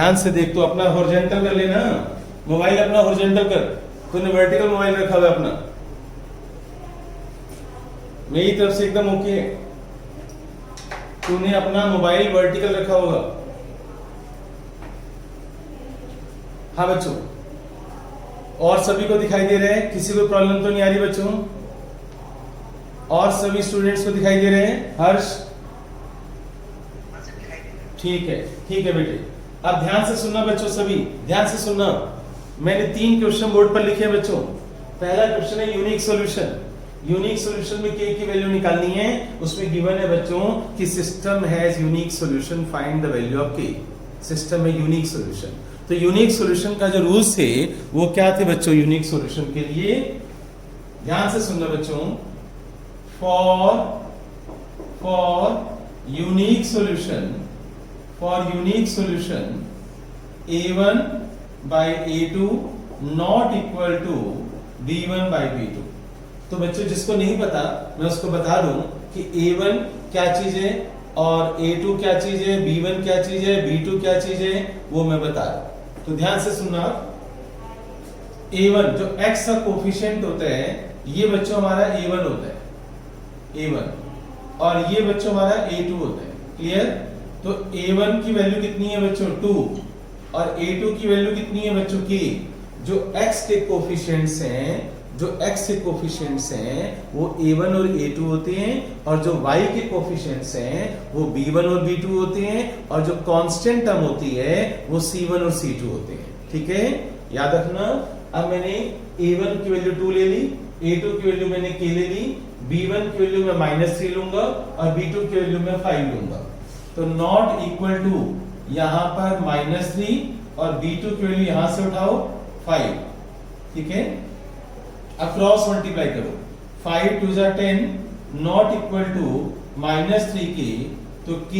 ध्यान से देख, तो अपना हॉरिजॉन्टल कर लेना, मोबाइल अपना हॉरिजॉन्टल कर, तूने वर्टिकल मोबाइल रखा हुआ है अपना, मेरी तरफ से एकदम ओके है, तूने अपना मोबाइल वर्टिकल रखा होगा। हाँ बच्चों, और सभी को दिखाई दे रहे हैं, किसी को प्रॉब्लम तो नहीं आ रही बच्चों? और सभी स्टूडेंट्स को दिखाई दे रहे हैं? हर्ष ठीक है बेटे। अब ध्यान से सुनना बच्चों, सभी ध्यान से सुनना। मैंने 3 क्वेश्चन बोर्ड पर लिखे हैं बच्चों। पहला क्वेश्चन है यूनिक सॉल्यूशन। यूनिक सॉल्यूशन में के की वैल्यू निकालनी है। उसमें गिवन है बच्चों कि system has unique solution, find the value of के। सिस्टम में यूनिक सॉल्यूशन, तो यूनिक सॉल्यूशन का जो रूल्स थे वो क्या थे बच्चों? यूनिक सॉल्यूशन के लिए ध्यान से सुनना बच्चों, for unique solution a1 by a2 not equal to b1 by b2। तो बच्चों जिसको नहीं पता मैं उसको बता दूं कि a1 क्या चीज है और a2 क्या चीज है, b1 क्या चीज है, b2 क्या चीज है, वो मैं बता रहा हूं। तो ध्यान से सुनना, a1 जो x का कोफिशिएंट होता है ये बच्चों हमारा a1 होता है, a1, और ये बच्चों हमारा a2 होता है। क्लियर? तो a1 की वैल्यू कितनी है बच्चों? 2, और a2 की वैल्यू कितनी है बच्चों की? जो x के कोफिशिएंट्स हैं वो a1 और a2 होते हैं, और जो y के कोफिशिएंट्स हैं वो b1 और b2 होते हैं, और जो कांस्टेंट टर्म होती है वो c1 और c2 होते हैं। ठीक है, याद रखना। अब मैंने a1 की वैल्यू 2 ले ली, a2 की वैल्यू मैंने k ले ली, b1 की वैल्यू मैं -3 लूंगा और b2 की वैल्यू मैं 5 लूंगा। तो नॉट इक्वल टू यहां पर -3 और b2 की वैल्यू यहां से उठाओ 5। ठीक है, अब क्रॉस मल्टीप्लाई करो, 5 2 10, नॉट इक्वल टू -3k, तो k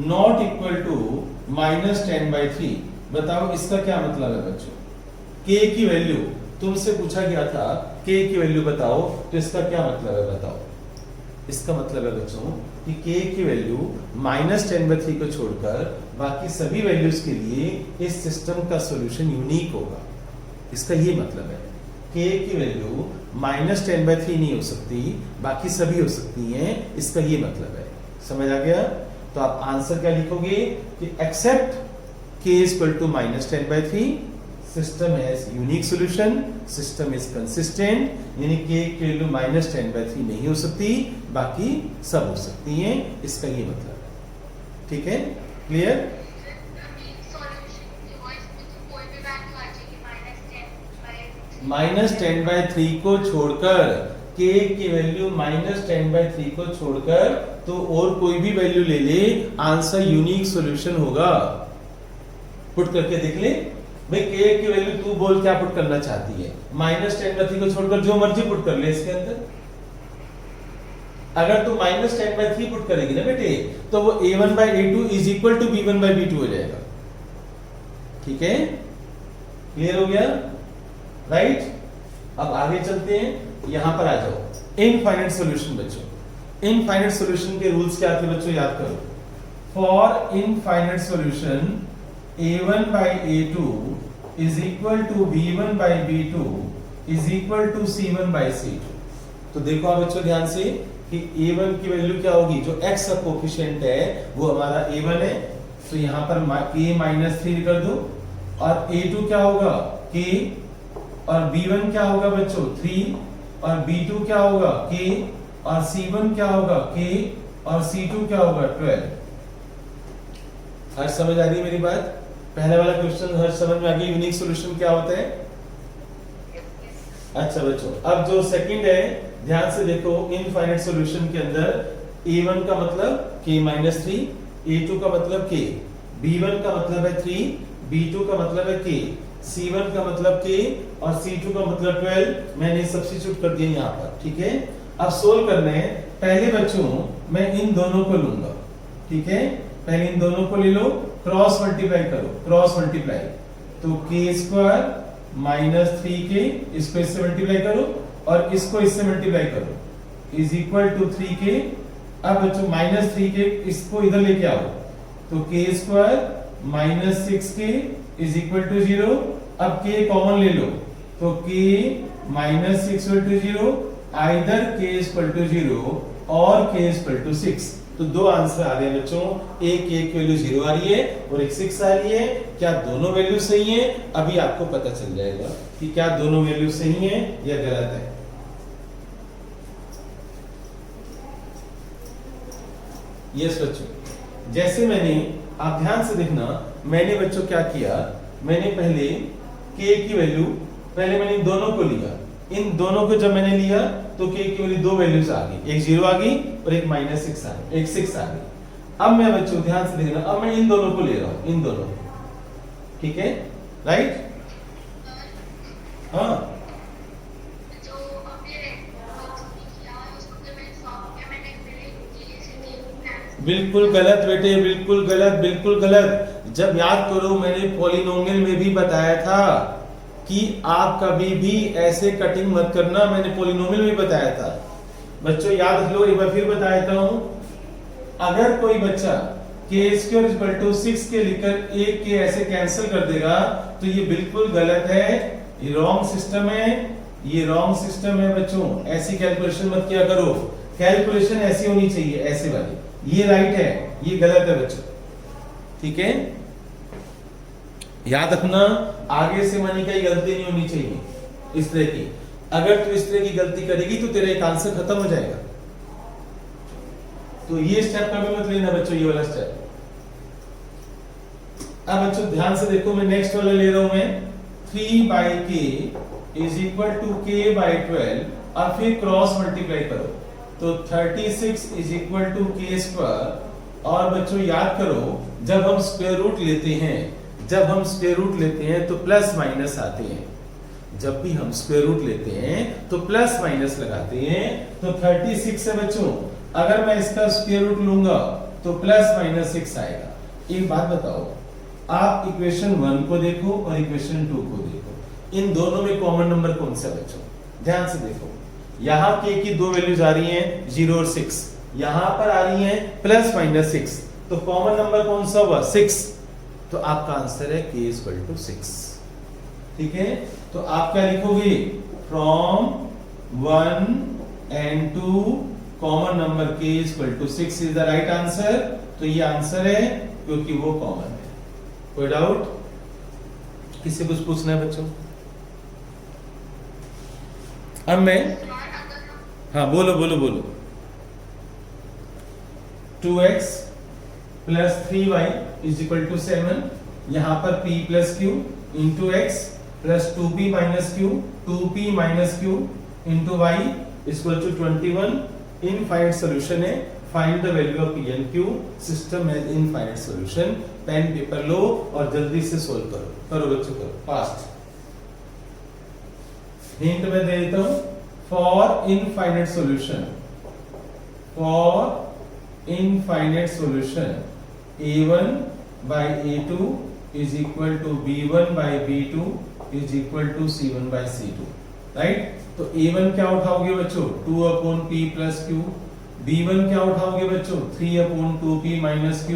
नॉट इक्वल टू -10/3। बताओ इसका क्या मतलब है बच्चों? k की वैल्यू तुमसे पूछा गया था, k की वैल्यू बताओ, तो इसका क्या मतलब है बताओ? इसका मतलब है बच्चों कि k की वैल्यू -10/3 को छोड़कर बाकी सभी वैल्यूज के लिए इस सिस्टम का सॉल्यूशन यूनिक होगा। इसका ये मतलब है, k की वैल्यू -10/3 नहीं हो सकती, बाकी सभी हो सकती हैं। इसका ये मतलब है, समझ आ गया? तो आप आंसर क्या लिखोगे कि except k = -10/3, system has unique solution, system is consistent, यानी k की वैल्यू -10/3 नहीं हो सकती, बाकी सब हो सकती हैं। इसका ये मतलब है। ठीक है, क्लियर? -10/3 को छोड़कर, k की वैल्यू -10/3 को छोड़कर तो और कोई भी वैल्यू ले ले, आंसर यूनिक सॉल्यूशन होगा। पुट करके देख ले भाई, k की वैल्यू तू बोल क्या पुट करना चाहती है? -10/3 को छोड़कर जो मर्जी पुट कर ले इसके अंदर। अगर तू -10/3 पुट करेगी ना बेटे, तो वो a1 by a2 = b1 by b2 हो जाएगा। ठीक है, क्लियर हो गया? राइट? अब आगे चलते हैं, यहां पर आ जाओ। इनफाइनाइट सॉल्यूशन बच्चों, इनफाइनाइट सॉल्यूशन के रूल्स क्या थे बच्चों? याद करो। For infinite solution a1 by a2 = b1 by b2 = c1 by c2। तो देखो आप बच्चों ध्यान से कि a1 की वैल्यू क्या होगी? जो x का कोफिशिएंट है वो हमारा a1 है, तो यहां पर k -3 कर दो, और a2 क्या होगा? k, और b1 क्या होगा बच्चों? 3, और b2 क्या होगा? k, और c1 क्या होगा? k, और c2 क्या होगा? 12। हर समझ आ रही है मेरी बात? पहले वाला क्वेश्चन हर समझ में आ गई, यूनिक सॉल्यूशन क्या होता है? अच्छा बच्चों, अब जो सेकंड है ध्यान से देखो, इनफाइनाइट सॉल्यूशन के अंदर a1 का मतलब k -3, a2 का मतलब k, b1 का मतलब है 3, b2 का मतलब है k, c1 का मतलब k, और c2 का मतलब 12। मैंने सब्स्टिट्यूट कर दिया यहाँ पर। ठीक है, अब सोल्व करने हैं। पहले बच्चों मैं इन दोनों को लूंगा। ठीक है, पहले इन दोनों को ले लो, क्रॉस मल्टीप्लाई करो, क्रॉस मल्टीप्लाई, तो k² -3k, इसको इससे मल्टीप्लाई करो और इसको इससे मल्टीप्लाई करो, = 3k। अब बच्चों -3k इसको इधर लेके आओ, तो k² -6k is equal to 0। अब k कॉमन ले लो तो k -6 equal to 0, either k equal to 0 और k इक्वल टू 6। तो दो आंसर आ रहे हैं बच्चों, एक वैल्यू 0 आ रही है और एक 6 आ रही है। क्या दोनों वैल्यू सही है? अभी आपको पता चल जाएगा कि क्या दोनों वैल्यू सही है या गलत है। यस बच्चों, जैसे मैंने, आप ध्यान से देखना, मैंने बच्चों क्या किया, मैंने पहले k की वैल्यू, पहले मैंने इन दोनों को लिया, इन दोनों को जब मैंने लिया तो k की वैल्यू दो वैल्यूज आ गई, एक 0 आ गई और एक -6 आ गई, एक 6 आ गई। अब मैं बच्चों ध्यान से देखना, अब मैं इन दोनों को ले रहा हूं, इन दोनों, ठीक है, राइट? हाँ, बिल्कुल गलत बेटे, बिल्कुल गलत, बिल्कुल गलत। जब याद करो, मैंने पॉलिनोमियल में भी बताया था कि आप कभी भी ऐसे कटिंग मत करना, मैंने पॉलिनोमियल में बताया था बच्चों, याद रख लो, एक बार फिर बता देता हूं। अगर कोई बच्चा k² 6 के लिखकर एक के ऐसे कैंसिल कर देगा तो ये बिल्कुल गलत है, ये रॉन्ग सिस्टम है, ये रॉन्ग सिस्टम है बच्चों। ऐसी कैलकुलेशन मत किया करो, कैलकुलेशन ऐसी होनी चाहिए, ऐसे वाली। ये राइट है, ये गलत है बच्चों, ठीक है? याद रखना, आगे से मनी का गलती नहीं होनी चाहिए इस तरह की। अगर तू इस तरह की गलती करेगी तो तेरा एक आंसर खत्म हो जाएगा। तो ये स्टेप कभी मत लेना बच्चों, ये वाला स्टेप। अब बच्चों ध्यान से देखो, मैं नेक्स्ट वाला ले रहा हूं मैं 3/k is equal to k/12 और फिर क्रॉस मल्टीप्लाई करो तो 36 इज इक्वल टू k²। और बच्चों याद करो, जब हम स्क्वायर रूट लेते हैं, जब हम स्क्वायर रूट लेते हैं तो प्लस माइनस आते हैं। जब भी हम स्क्वायर रूट लेते हैं तो प्लस माइनस लगाते हैं। तो 36 है बच्चों, अगर मैं इसका स्क्वायर रूट लूंगा तो +-6 आएगा। एक बात बताओ, आप इक्वेशन 1 को देखो और इक्वेशन 2 को देखो, इन दोनों में कॉमन नंबर कौन सा बच्चों? ध्यान से देखो, यहां k की दो वैल्यूज आ रही हैं 0 और 6, यहां पर आ रही हैं +-6, तो कॉमन नंबर कौन सा हुआ? 6। तो आपका आंसर है k = 6, ठीक है? तो आप क्या लिखोगे? From 1 and 2 common number k = 6 is the right answer. तो ये आंसर है क्योंकि वो कॉमन है। कोई डाउट? किसी कुछ पूछना है बच्चों? अब मैं, हाँ बोलो बोलो बोलो। 2x + 3y = 7, यहां पर p + q into x + 2p - q 2p - q into y = 21। Infinite solution है, find the value of p and q। System has infinite solution. Pen paper लो और जल्दी से सोल्व करो, करो बच्चों करो फास्ट। हिंट में दे देता हूं, for infinite solution, for infinite solution a1/a2 = b1/b2 = c1/c2, right? तो a1 क्या उठाओगे बच्चों? 2/p + q। b1 क्या उठाओगे बच्चों? 3/2p - q।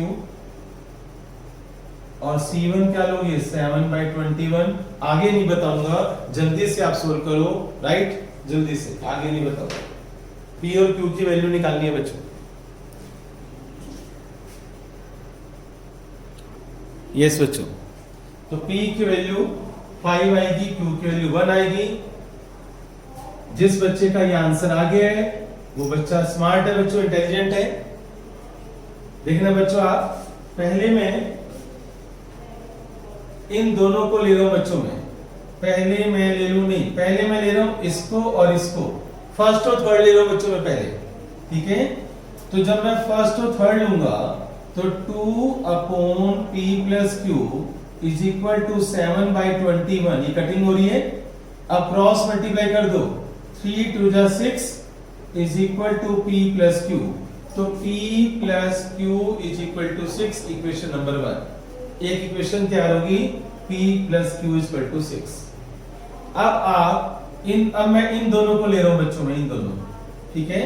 और c1 क्या लोगे? 7/21। आगे नहीं बताऊंगा, जल्दी से आप सोल्व करो, राइट? जल्दी से, आगे नहीं बताऊंगा। p और q की वैल्यू निकालनी है बच्चों। यस बच्चों, तो p की वैल्यू 5 आएगी, q की वैल्यू 1 आएगी। जिस बच्चे का ये आंसर आ गया है वो बच्चा स्मार्ट है बच्चों, इंटेलिजेंट है। देखना बच्चों, आप पहले मैं इन दोनों को ले रहा हूं बच्चों में, पहले मैं ले लूं नहीं, पहले मैं ले रहा हूं इसको और इसको, फर्स्ट और थर्ड ले रहा हूं बच्चों में पहले, ठीक है? तो जब मैं फर्स्ट और थर्ड लूंगा तो 2/p + q = 7/21। ये कटिंग हो रही है। अब क्रॉस मल्टीप्लाई कर दो, 3 × 2 = 6 = p + q। तो p + q = 6, इक्वेशन नंबर 1। एक इक्वेशन तैयार होगी, p + q = 6। अब मैं इन दोनों को ले रहा हूं बच्चों में, इन दोनों, ठीक है?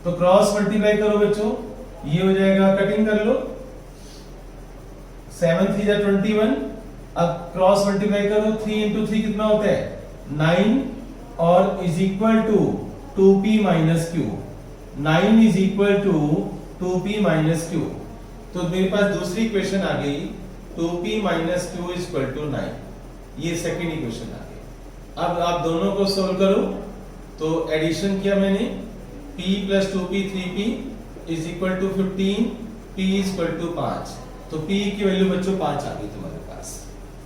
तो क्रॉस मल्टीप्लाई करो बच्चों, ये हो जाएगा, कटिंग कर लो, 7 3 जा 21। अब क्रॉस मल्टीप्लाई करो, 3 इंटू 3 कितना होता है 9 और is equal to 2p minus q. 9 is equal to 2p minus q. तो मेरे पास दूसरी इक्वेशन आ गई 2p minus q is equal to 9। ये सेकंड इक्वेशन आ गई। अब आप दोनों को सोल्व करो तो एडिशन किया मैंने, p plus 2p 3p is equal to 15, p is equal to 5। तो p की वैल्यू बच्चों 5 आ गई तुम्हारे पास।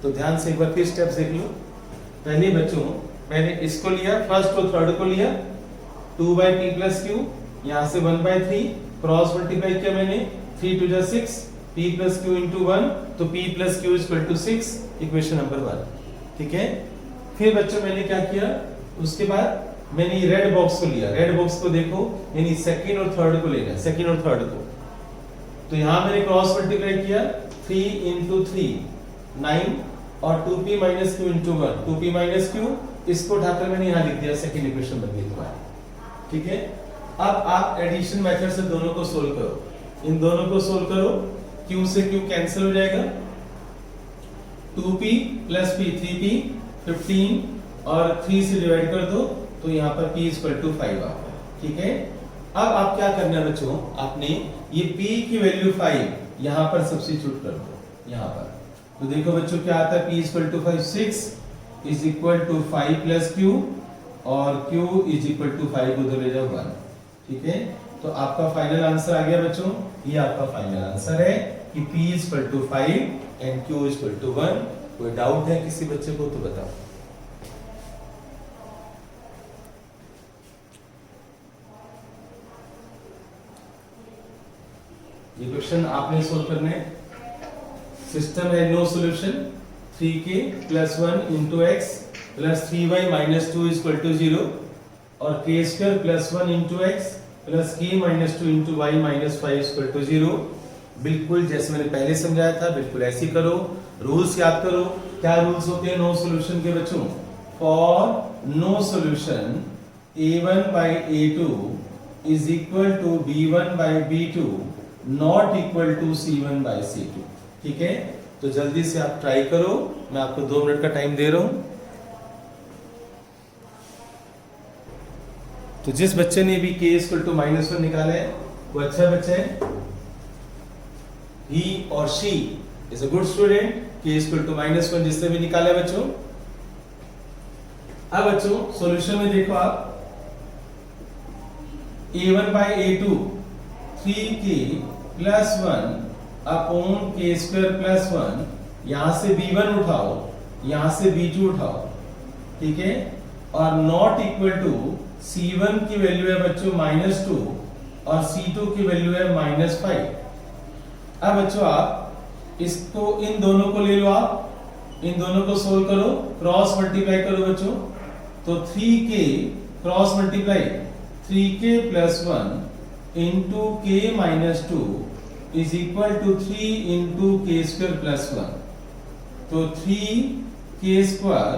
तो ध्यान से एक बार फिर स्टेप्स देख लो। पहले बच्चों मैंने इसको लिया, फर्स्ट और थर्ड को लिया 2/p प्लस q, यहां से 1/3 क्रॉस मल्टीप्लाई किया मैंने, 3 2 जा 6, p प्लस q इंटू 1, तो p plus q is equal to 6, equation number 1। ठीक है। फिर बच्चों मैंने क्या किया, उसके बाद मैंने रेड बॉक्स को लिया। रेड बॉक्स को देखो, यानी सेकंड और थर्ड को लेना है, सेकंड और थर्ड को। तो यहां मैंने क्रॉस मल्टीप्लाई किया 3 इंटू 3 9 और 2p minus Q into 1, 2p minus Q, इसको उठाकर मैंने यहां लिख दिया, सेकंड इक्वेशन बन गई तुम्हारी। ठीक है। अब आप एडिशन मेथड से दोनों को सोल्व करो। इन दोनों को सोल्व करो, q से q कैंसिल हो जाएगा, 2p प्लस p 3p 15 और 3 से डिवाइड कर दो तो यहाँ पर p इक्वल टू 5 आ गया। ठीक है। अब आप क्या करना है बच्चों, आपने ये p की वैल्यू 5 यहाँ पर सब्स्टिट्यूट कर दो यहाँ पर। तो देखो बच्चों क्या आता है, p equal to 5 6 is equal to 5 plus q और q इज इक्वल टू 5 उधर ले जाओ 1। ठीक है। तो आपका फाइनल आंसर आ गया बच्चों, ये आपका फाइनल आंसर है कि p equal to 5 and q equal to 1। कोई डाउट है किसी बच्चे को तो बताओ। ये क्वेश्चन आपने सोल्व करने। सिस्टम है no solution, 3k plus 1 into x plus 3y minus 2 is equal to 0 और k square plus 1 into x plus k minus 2 into y minus 5 is equal to 0। बिल्कुल जैसे मैंने पहले समझाया था, बिल्कुल ऐसे ही करो। रूल्स याद करो, क्या रूल्स होते हैं नो सॉल्यूशन के बच्चों। For no solution a1 by a2 is equal to b1 by b2 not equal to c1 by c2। ठीक है। तो जल्दी से आप ट्राई करो, मैं आपको 2 मिनट का टाइम दे रहा हूं। तो जिस बच्चे ने भी k इक्वल टू -1 निकाला है वो अच्छा बच्चा है, he और she is a good student। k equal to -1 जिसने भी निकाला है बच्चों। अब बच्चों सॉल्यूशन में देखो आप, a1 by a2 3k plus 1 upon k square plus 1, यहां से b1 उठाओ, यहां से b2 उठाओ। ठीक है। और नॉट इक्वल टू c1 की वैल्यू है बच्चों -2 और c2 की वैल्यू है -5। अब बच्चों आप इसको, इन दोनों को ले लो, आप इन दोनों को सोल्व करो, क्रॉस मल्टीप्लाई करो बच्चों। तो 3k cross multiply 3k plus 1 into k minus 2 is equal to 3 into k square plus 1। तो 3k square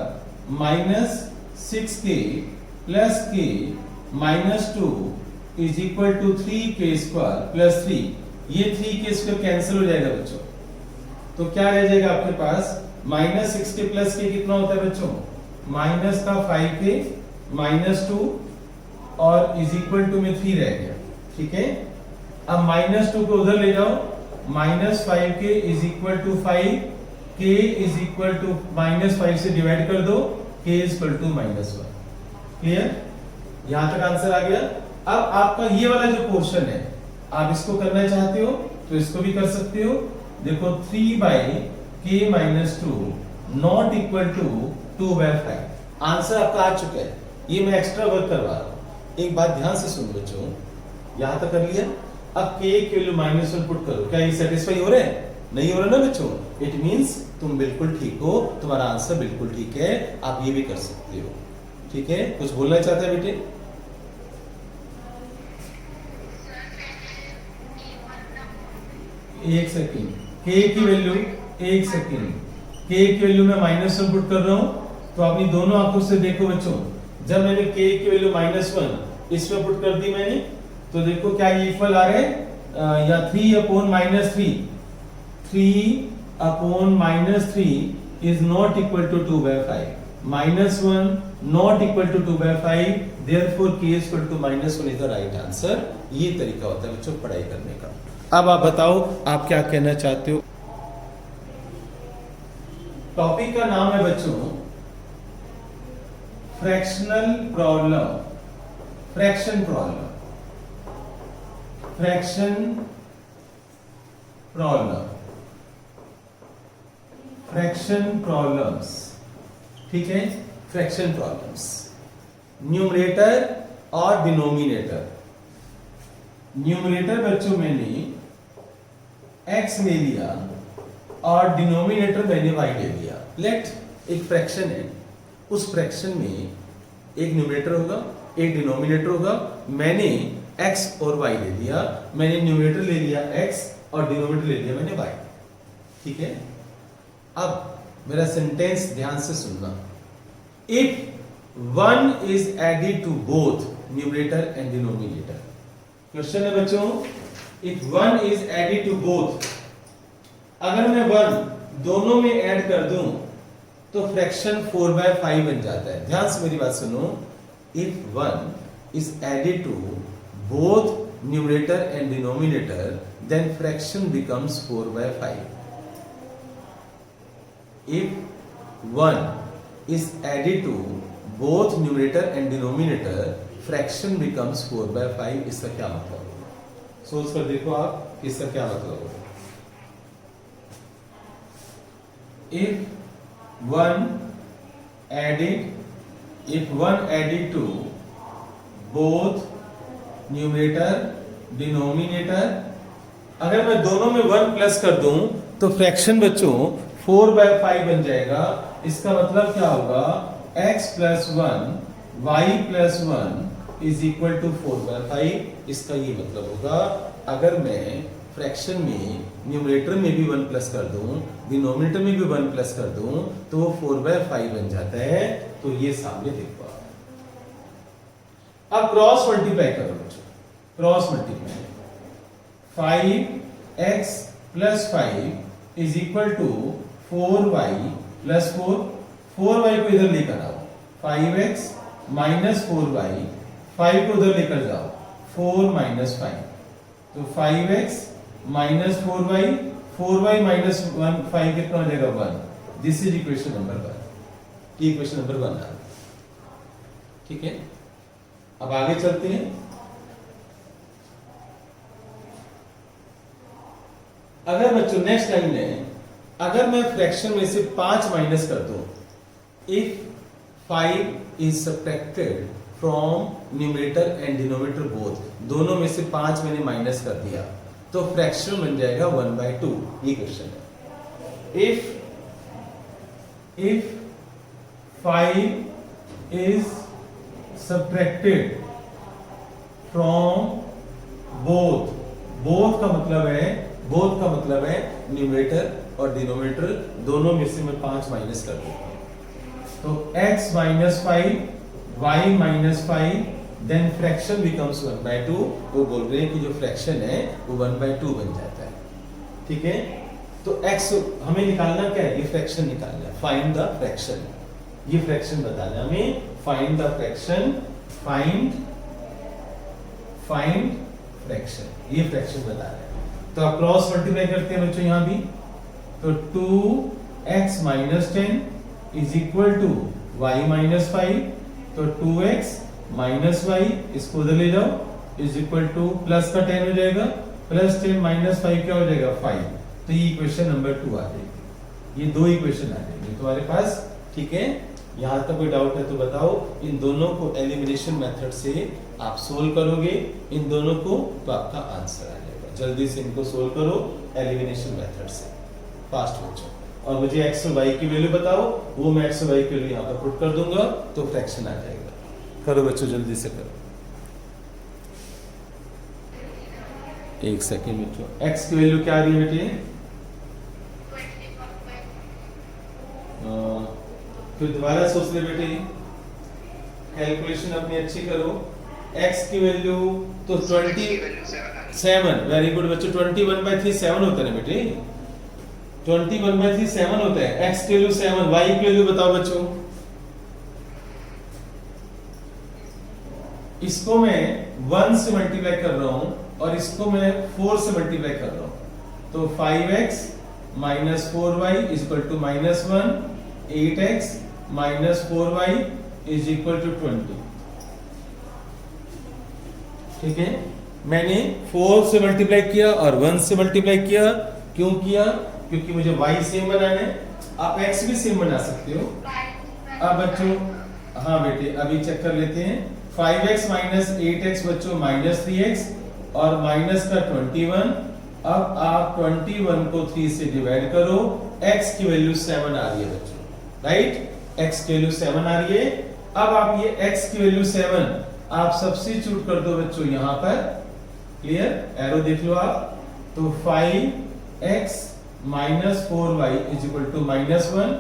minus 6k plus k minus 2 is equal to 3k square plus 3। ये 3k square cancel हो जाएगा बच्चों। तो क्या रह जाएगा आपके पास, -6k प्लस k कितना होता है बच्चों, माइनस का 5k -2 और इज इक्वल टू में 3 रह गया। ठीक है। अब -2 को उधर ले जाओ, -5k is equal to 5, k is equal to -5 से डिवाइड कर दो, k is equal to -1। Clear, यहां तक आंसर आ गया। अब आपका ये वाला जो पोर्शन है, आप इसको करना चाहते हो तो इसको भी कर सकते हो। देखो 3/k - 2 not equal to 2/5। Answer आपका आ चुका है। ये मैं एक्स्ट्रा वर्क करवा रहा हूं। एक बात ध्यान से सुनो बच्चों, यहां तक कर लिया। अब k की वैल्यू -1 पुट करो, क्या ये सेटिस्फाई हो रहा है? नहीं हो रहा ना बच्चों। इट मींस तुम बिल्कुल ठीक हो, तुम्हारा आंसर बिल्कुल ठीक है। आप ये भी कर सकते हो। ठीक है। कुछ बोलना चाहते हैं बेटे? एक सेकंड, k की वैल्यू, एक सेकंड, k की वैल्यू मैं -1 पुट कर रहा हूं। तो अपनी दोनों आंखों से देखो बच्चों, जब मैंने k की वैल्यू -1 इसमें पुट कर दी मैंने, तो देखो क्या ये इक्वल आ रहे हैं, या 3/-3, 3 upon -3 is not equal to 2/5, -1 not equal to 2/5, therefore k is equal to -1 is the right answer. ये तरीका होता है बच्चों पढ़ाई करने का। अब आप बताओ आप क्या कहना चाहते हो। टॉपिक का नाम है बच्चों fractional problem, fraction problem, fraction problem, fraction problems, ठीक है, फ्रैक्शन प्रॉब्लम्स, न्यूमरेटर और डिनोमिनेटर। न्यूमरेटर बच्चों मैंने x ले लिया और डिनोमिनेटर मैंने y ले लिया। लेट एक फ्रैक्शन है, उस फ्रैक्शन में एक न्यूमरेटर होगा एक डिनोमिनेटर होगा। मैंने x और y ले लिया, मैंने न्यूमरेटर ले लिया x और डिनोमिनेटर ले लिया मैंने y, ठीक है। अब मेरा सेंटेंस ध्यान से सुनना। If one is added to both numerator and denominator, question है बच्चों, if one is added to both, अगर मैं वन दोनों में ऐड कर दूं तो फ्रैक्शन 4/5 बन जाता है। ध्यान से मेरी बात सुनो। If one is added to both numerator and denominator then fraction becomes 4/5। If one is added to both numerator and denominator fraction becomes 4/5। इसका क्या मतलब होगा, सोच कर देखो आप, इसका क्या मतलब होगा। if one added to both numerator denominator, अगर मैं दोनों में 1 प्लस कर दूं तो फ्रैक्शन बच्चों 4/5 बन जाएगा। इसका मतलब क्या होगा, x + 1 y + 1 is equal to 4/5। इसका ये मतलब होगा अगर मैं फ्रैक्शन में न्यूमरेटर में भी 1 प्लस कर दूं, डिनोमिनेटर में भी 1 प्लस कर दूं तो वो 4/5 बन जाता है। तो ये सामने देखो आप। अब क्रॉस मल्टीप्लाई करो बच्चों, cross multiply 5x + 5 is equal to 4y + 4, 4y को इधर लेकर आओ, 5x - 4y, 5 को उधर लेकर जाओ, 4 - 5, तो 5x - 4y, 4y - 1, 5 कितना हो जाएगा 1। This is equation number 1। ये इक्वेशन नंबर 1 है, ठीक है। अब आगे चलते हैं। अगर बच्चों नेक्स्ट लाइन में अगर मैं फ्रैक्शन में से 5 माइनस कर दूं, if 5 is subtracted from numerator and denominator both, दोनों में से 5 मैंने माइनस कर दिया तो फ्रैक्शन बन जाएगा 1/2। ये क्वेश्चन है। If 5 is subtracted from both, both का मतलब है न्यूमरेटर और डिनोमिनेटर, दोनों में से मैं 5 माइनस कर देता हूं तो x - 5 y - 5 then fraction becomes 1/2। वो बोल रहे हैं कि जो फ्रैक्शन है वो 1/2 बन जाता है, ठीक है। तो x हमें निकालना क्या है, ये फ्रैक्शन निकालना है, फाइंड द फ्रैक्शन। ये फ्रैक्शन बताना है हमें, find the fraction, find fraction, ये फ्रैक्शन बताना है। तो आप क्रॉस मल्टीप्लाई करते हैं बच्चों यहां भी, तो 2x - 10 is equal to y - 5, तो 2x - y, इसको उधर ले जाओ, इज इक्वल टू प्लस का 10 हो जाएगा, +10 - 5 क्या हो जाएगा 5। तो ये इक्वेशन नंबर 2 आ जाएगी। ये 2 इक्वेशन आ जाएंगे तुम्हारे पास, ठीक है। यहां तक कोई डाउट है तो बताओ। इन दोनों को एलिमिनेशन मेथड से आप सोल्व करोगे, इन दोनों को, तो आपका आंसर आ जाएगा। जल्दी से इनको सोल्व करो एलिमिनेशन मेथड से, फास्ट बच्चों। और मुझे x और y की वैल्यू बताओ, वो मैं x और y की वैल्यू यहाँ पर पुट कर दूंगा तो फ्रैक्शन आ जाएगा। करो बच्चों जल्दी से करो। एक सेकेंड बच्चों, x की वैल्यू क्या आ रही है बेटे, फिर दोबारा सोच ले बेटे, कैलकुलेशन अपनी अच्छी करो। x की वैल्यू तो 27, वेरी गुड बच्चों। 21/3 7 होता है ना बेटे, 21/3 7 होता है, x की वैल्यू 7, y की वैल्यू बताओ बच्चों। इसको मैं 1 से मल्टीप्लाई कर रहा हूं और इसको मैं 4 से मल्टीप्लाई कर रहा हूं, तो 5x minus 4y is equal to -1, 8x minus 4y is equal to 20। ठीक है, मैंने 4 से मल्टीप्लाई किया और 1 से मल्टीप्लाई किया। क्यों किया? क्योंकि मुझे y सेम बनाना है। आप x भी सेम बना सकते हो। अब बच्चों, हाँ बेटे अभी चेक कर लेते हैं। 5x माइनस 8x बच्चों माइनस 3x और माइनस का 21। अब आप 21 को 3 से डिवाइड करो, x की वैल्यू 7 आ रही है बच्चों, राइट? x की वैल्यू 7 आ रही है। अब आप ये x की वैल्यू 7 आप सब्स्टिट्यूट कर दो बच्चों यहाँ पर। क्लियर? एरो देख लो आप। तो 5x minus 4y is equal to -1,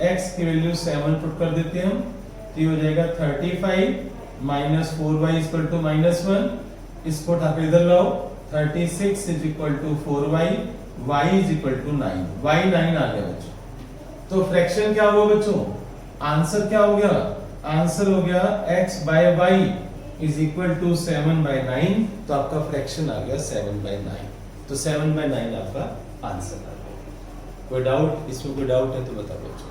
x की वैल्यू 7 पुट कर देते हैं हम, तो ये हो जाएगा 35 minus 4y is equal to -1। इसको उठा के इधर लाओ, 36 is equal to 4y, y is equal to 9, y 9 आ गया बच्चों। तो फ्रैक्शन क्या हुआ बच्चों? आंसर क्या हो गया? आंसर हो गया x by y is equal to 7/9। तो आपका फ्रैक्शन आ गया 7/9। तो 7/9 आपका आंसर आ गया। कोई डाउट? इसमें कोई डाउट है तो बताओ बच्चों।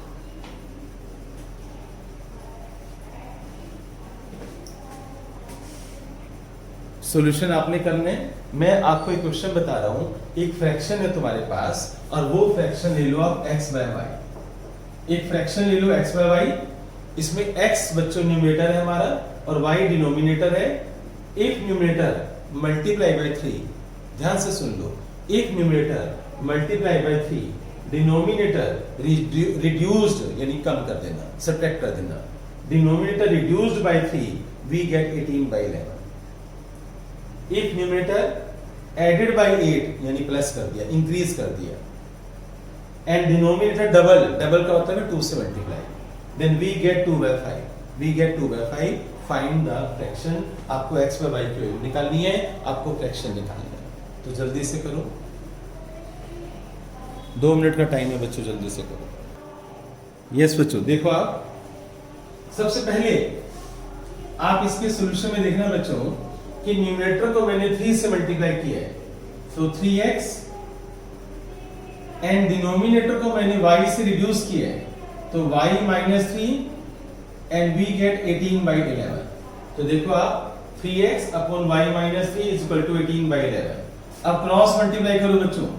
सॉल्यूशन आपने करने। मैं आपको एक क्वेश्चन बता रहा हूं, एक फ्रैक्शन है तुम्हारे पास और वो फ्रैक्शन ले लो आप x बाय y। एक फ्रैक्शन ले लो x बाय y, इसमें x बच्चों न्यूमरेटर है हमारा और y डिनोमिनेटर है। एक न्यूमरेटर मल्टीप्लाई बाय 3, ध्यान से सुन लो, एक numerator multiply by 3, denominator reduced यानी कम कर देना, सब्ट्रैक्ट कर देना। Denominator reduced by 3, we get 18/11। एक न्यूमरेटर एडेड बाय 8 यानी प्लस कर दिया, इंक्रीज कर दिया। एंड डिनोमिनेटर डबल, डबल का मतलब है 2 से multiply, then we get 2/5, we get 2/5। Find the fraction. आपको x बाय y की वैल्यू निकालनी है, आपको फ्रैक्शन निकालना है, तो जल्दी से करो। 2 मिनट का टाइम है बच्चों, जल्दी से करो। यस बच्चों, देखो आप सबसे पहले आप इसके सॉल्यूशन में देखना बच्चों कि न्यूमरेटर को मैंने 3 से मल्टीप्लाई किया है, तो 3x, एंड डिनोमिनेटर को मैंने y से रिड्यूस किया है, तो y minus 3 and we get 18/11। तो देखो आप 3x upon y minus 3 is equal to 18/11। अब क्रॉस मल्टीप्लाई करो बच्चों,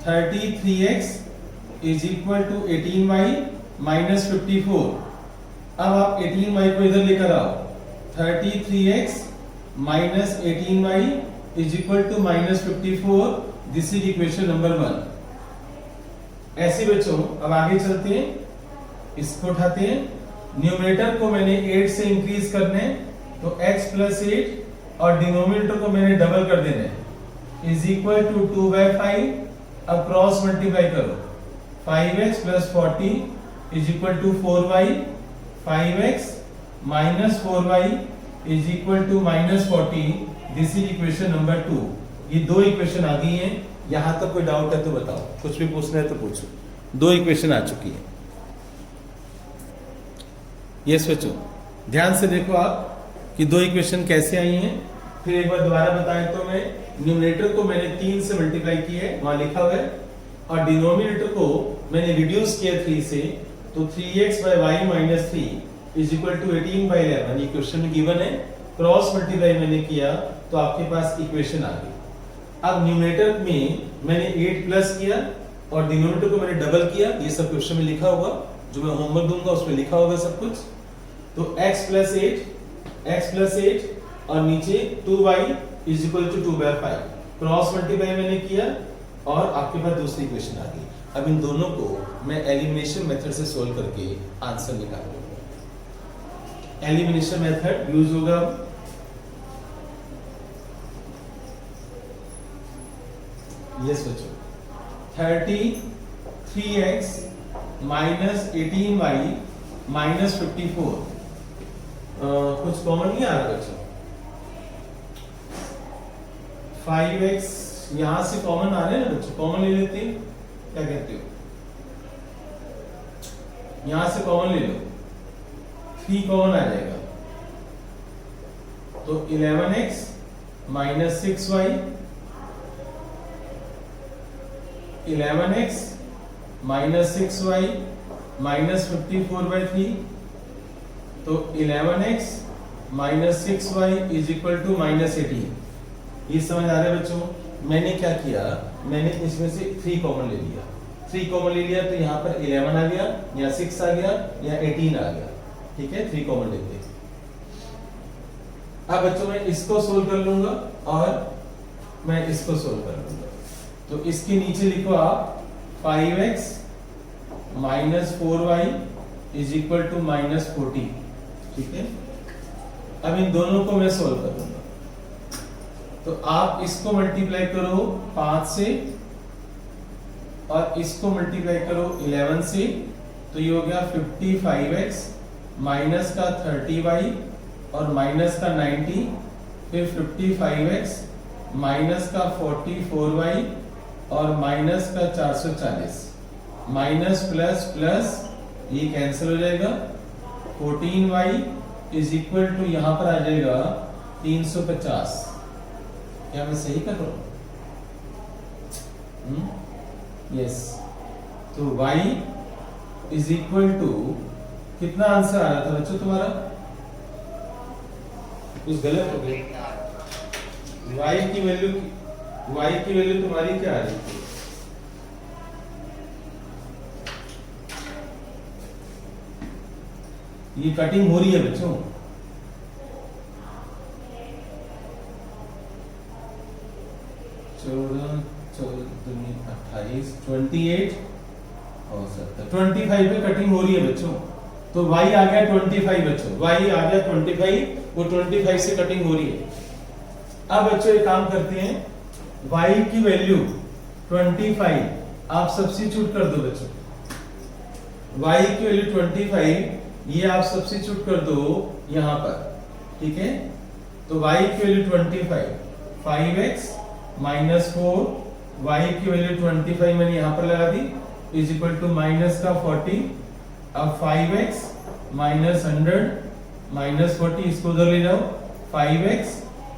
33x is equal to 18y minus 54। अब आप 18y को इधर लेकर आओ, 33x minus 18y is equal to -54। This is equation number 1। ऐसे बच्चों अब आगे चलते हैं, इसको उठाते हैं। न्यूमरेटर को मैंने 8 से इंक्रीज करने, तो x प्लस 8 और डिनोमिनेटर को मैंने डबल कर देना है, इज इक्वल टू 2/5। अब क्रॉस मल्टीप्लाई करो, 5x plus 40 is equal to 4y, 5x minus 4y is equal to -40। This is equation number 2। ये 2 इक्वेशन आ गई हैं। यहां तक कोई डाउट है तो बताओ, कुछ भी पूछना है तो पूछो। 2 इक्वेशन आ चुकी है। यस बच्चों, ध्यान से देखो आप कि 2 इक्वेशन कैसे आई हैं। फिर एक बार दोबारा बताएं तो मैं न्यूमरेटर को मैंने 3 से मल्टीप्लाई किया है, वहां लिखा हुआ है, और डिनोमिनेटर को मैंने रिड्यूस किया 3 से, तो 3x by y minus 3 is equal to 18/11। ये क्वेश्चन में गिवन है। क्रॉस मल्टीप्लाई मैंने किया तो आपके पास इक्वेशन आ गई। अब न्यूमरेटर में मैंने 8 प्लस किया और डिनोमिनेटर को मैंने डबल किया। ये सब क्वेश्चन में लिखा होगा, जो मैं होमवर्क दूंगा उसमें लिखा होगा सब कुछ। तो x प्लस 8 और नीचे 2y is equal to 2/5। Cross multiply मैंने किया और आपके पास दूसरी इक्वेशन आ गई। अब इन दोनों को मैं एलिमिनेशन मेथड से सोल्व करके आंसर निकालूंगा। एलिमिनेशन मेथड यूज होगा। यस बच्चों, 33x माइनस 18y माइनस 54। कुछ कॉमन नहीं आ रहा बच्चों। 5x यहां से कॉमन आ रहे हैं ना बच्चों, कॉमन ले लेते हैं, क्या कहते हो? यहां से कॉमन ले लो, 3 कॉमन आ जाएगा, तो 11x minus 6y, 11x minus 6y minus 54/3, तो 11x minus 6y is equal to minus 18। ये समझ आ रहा है बच्चों? मैंने क्या किया, मैंने इसमें से 3 कॉमन ले लिया, 3 कॉमन ले लिया तो यहाँ पर 11 आ गया, या 6 आ गया, या 18 आ गया, ठीक है, 3 कॉमन लेते हैं। अब बच्चों मैं इसको सोल्व कर लूंगा और मैं इसको सोल्व कर लूंगा, तो इसके नीचे लिखो आप 5x minus 4y is equal to minus 40, ठीक है। अब इन दोनों को मैं सोल्व कर लूंगा, तो आप इसको मल्टीप्लाई करो 5 से और इसको मल्टीप्लाई करो 11 से, तो ये हो गया 55x माइनस का 30y और माइनस का 90, फिर 55x माइनस का 44y और माइनस का 440, माइनस प्लस प्लस ये कैंसिल हो जाएगा, 14y इज इक्वल टू यहां पर आ जाएगा 350। क्या मैं सही कर रहा हूं? यस, तो y इज इक्वल टू कितना आंसर आ रहा था बच्चों तुम्हारा? कुछ गलत हो गया। y की वैल्यू तुम्हारी क्या आ रही थी? ये कटिंग हो रही है बच्चों, चौदह 28 28 और 25 पे कटिंग हो रही है बच्चों, तो y आ गया 25 बच्चों, y आ गया 25, वो 25 से कटिंग हो रही है। अब बच्चों एक काम करते हैं, y की वैल्यू 25 आप सब्स्टिट्यूट कर दो बच्चों, y की वैल्यू 25 ये आप सब्स्टिट्यूट कर दो यहां पर, ठीक है। तो y की वैल्यू 25, 5x माइनस 4, y की वैल्यू 25 मैंने यहां पर लगा दी, इज इक्वल टू माइनस का 40, अब 5x माइनस 100 माइनस 40, इसको उधर ले जाओ, 5x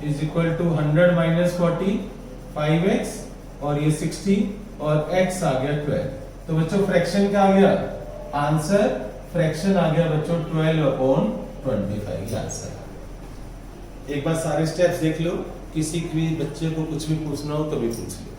is equal to 100 minus 40, 5x और ये 60 और x आ गया 12। तो बच्चों फ्रैक्शन क्या आ गया? आंसर फ्रैक्शन आ गया बच्चों 12/25 आंसर। एक बार सारे स्टेप्स देख लो, किसी भी बच्चे को कुछ भी पूछना हो तभी पूछ लो।